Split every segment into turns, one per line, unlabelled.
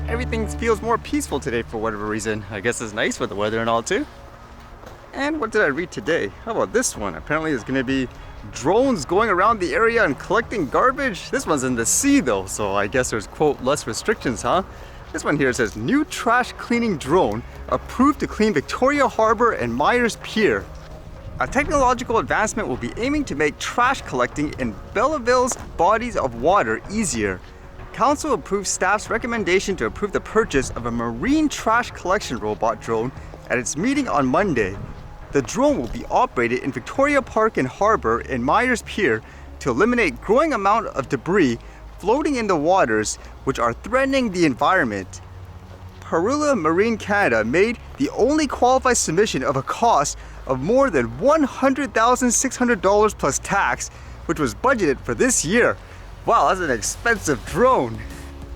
Everything feels more peaceful today for whatever reason. I guess it's nice with the weather and all too. And what did I read today? How about this one? Apparently there's gonna be drones going around the area and collecting garbage. This one's in the sea though, so I guess there's, quote, less restrictions, huh? This one here says, new trash cleaning drone approved to clean Victoria Harbour and Meyers Pier. A technological advancement will be aiming to make trash collecting in Belleville's bodies of water easier. Council approved staff's recommendation to approve the purchase of a marine trash collection robot drone at its meeting on Monday. The drone will be operated in Victoria Park and Harbour and Meyers Pier to eliminate growing amount of debris floating in the waters which are threatening the environment. Parula Marine Canada made the only qualified submission of a cost of more than $100,600 plus tax, which was budgeted for this year. Wow, that's an expensive drone.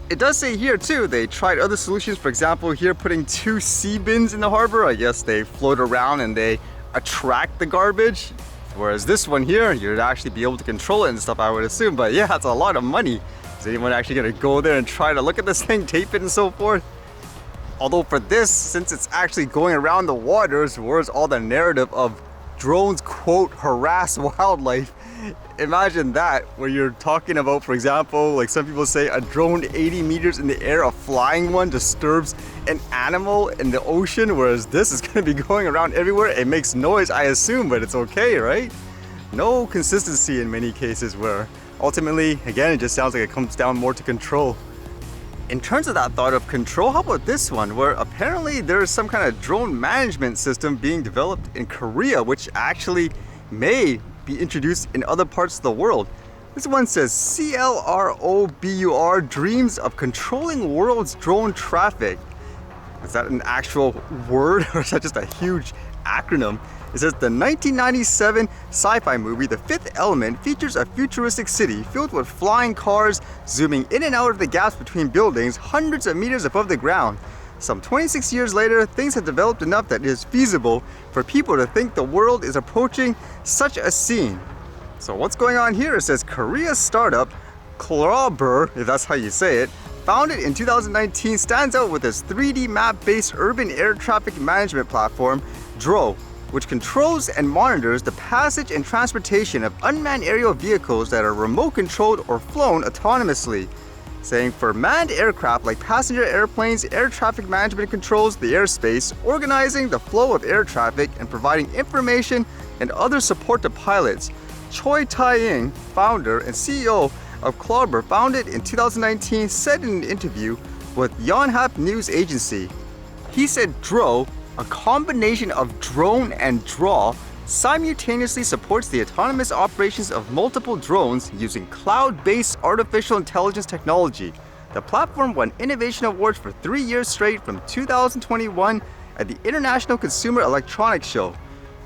It does say here too, they tried other solutions. For example, here putting 2 sea bins in the harbor. I guess they float around and they attract the garbage. Whereas this one here, you'd actually be able to control it and stuff, I would assume. But yeah, it's a lot of money. Is anyone actually gonna go there and try to look at this thing, tape it and so forth? Although for this, since it's actually going around the waters, where's all the narrative of drones, quote, harass wildlife? Imagine that, where you're talking about, for example, like some people say a drone 80 meters in the air, a flying one disturbs an animal in the ocean, whereas this is gonna be going around everywhere. It makes noise, I assume, but it's okay, right? No consistency in many cases where ultimately, again, it just sounds like it comes down more to control. In terms of that thought of control, how about this one, where apparently there is some kind of drone management system being developed in Korea, which actually may be introduced in other parts of the world. This one says CLOROBUR dreams of controlling world's drone traffic. Is that an actual word or is that just a huge acronym? It says the 1997 sci-fi movie The Fifth Element features a futuristic city filled with flying cars zooming in and out of the gaps between buildings hundreds of meters above the ground. Some 26 years later, things have developed enough that it is feasible for people to think the world is approaching such a scene. So what's going on here? It says Korea's startup, CLOROBUR, if that's how you say it, founded in 2019, stands out with its 3D map-based urban air traffic management platform, DROW, which controls and monitors the passage and transportation of unmanned aerial vehicles that are remote controlled or flown autonomously. Saying for manned aircraft like passenger airplanes, air traffic management controls the airspace, organizing the flow of air traffic, and providing information and other support to pilots. Choi Tae-ying, founder and CEO of CLOROBUR, founded in 2019, said in an interview with Yonhap News Agency. He said DROW, a combination of drone and DRAW, simultaneously supports the autonomous operations of multiple drones using cloud-based artificial intelligence technology. The platform won innovation awards for 3 years straight from 2021 at the International Consumer Electronics Show.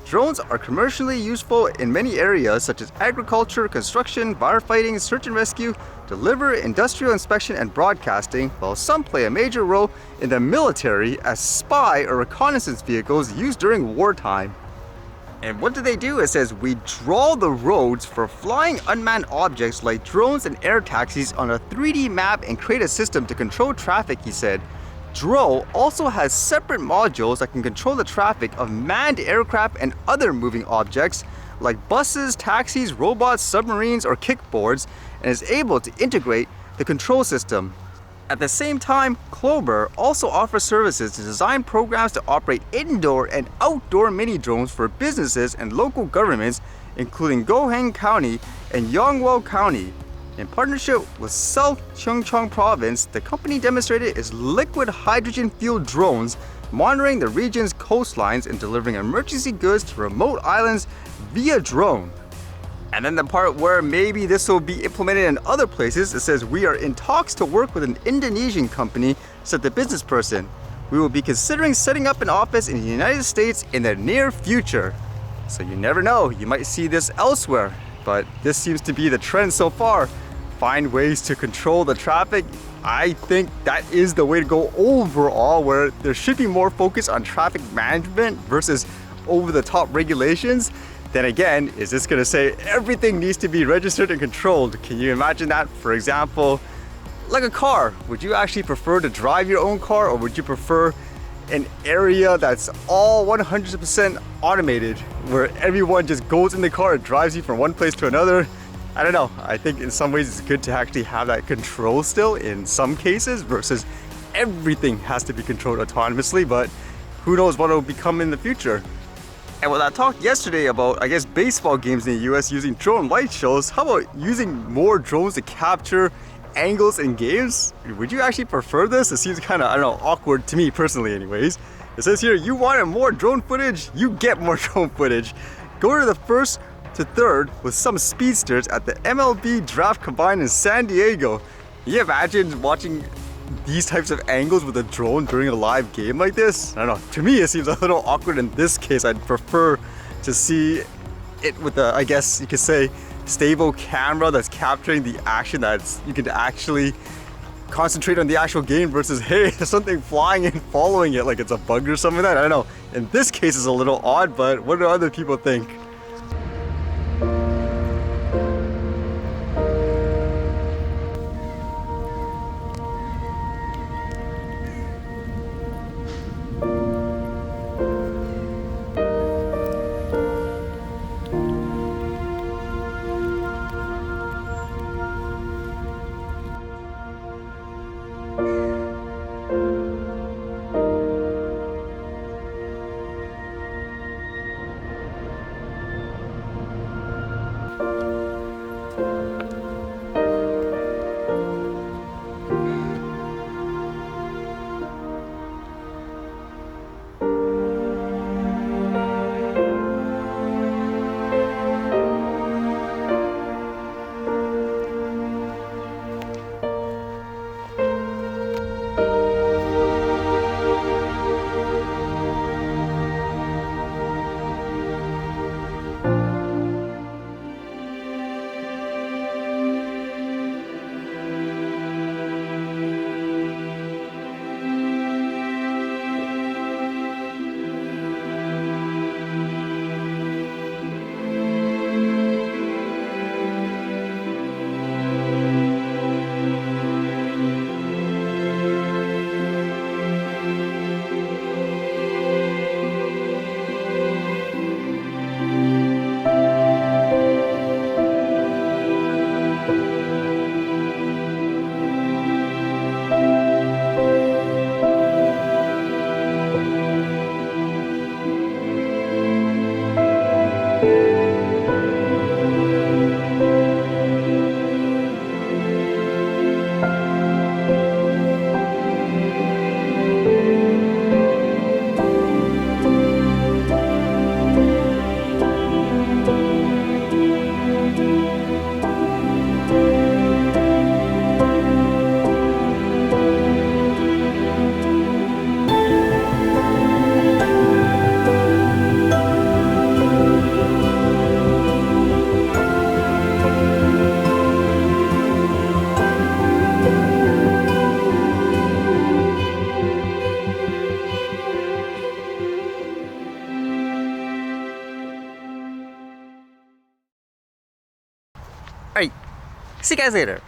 Drones are commercially useful in many areas such as agriculture, construction, firefighting, search and rescue, delivery, industrial inspection, and broadcasting, while some play a major role in the military as spy or reconnaissance vehicles used during wartime. And what do they do? It says, we draw the roads for flying unmanned objects like drones and air taxis on a 3D map and create a system to control traffic, he said. DROW also has separate modules that can control the traffic of manned aircraft and other moving objects like buses, taxis, robots, submarines, or kickboards, and is able to integrate the control system. At the same time, CLOROBUR also offers services to design programs to operate indoor and outdoor mini drones for businesses and local governments, including Gohang County and Yongwon County. In partnership with South Chungcheong Province, the company demonstrated its liquid hydrogen-fueled drones, monitoring the region's coastlines and delivering emergency goods to remote islands via drone. And then the part where maybe this will be implemented in other places, it says, we are in talks to work with an Indonesian company, said the business person. We will be considering setting up an office in the United States in the near future. So you never know, you might see this elsewhere, but this seems to be the trend so far. Find ways to control the traffic. I think that is the way to go overall, where there should be more focus on traffic management versus over-the-top regulations. Then again, is this gonna say everything needs to be registered and controlled? Can you imagine that? For example, like a car. Would you actually prefer to drive your own car, or would you prefer an area that's all 100% automated, where everyone just goes in the car and drives you from one place to another? I don't know. I think in some ways it's good to actually have that control still in some cases, versus everything has to be controlled autonomously, but who knows what it'll become in the future. And when I talked yesterday about, I guess, baseball games in the US using drone light shows, how about using more drones to capture angles in games? Would you actually prefer this? It seems kind of, I don't know, awkward to me personally anyways. It says here, you wanted more drone footage? You get more drone footage. Go to the first to third with some speedsters at the MLB Draft Combine in San Diego. Can you imagine watching these types of angles with a drone during a live game like this? I don't know, to me it seems a little awkward in this case. I'd prefer to see it with a, I guess you could say, stable camera that's capturing the action, that's you can actually concentrate on the actual game, versus, hey, there's something flying and following it like it's a bug or something like that. I don't know, in this case it's a little odd, but what do other people think? Alright, see you guys later.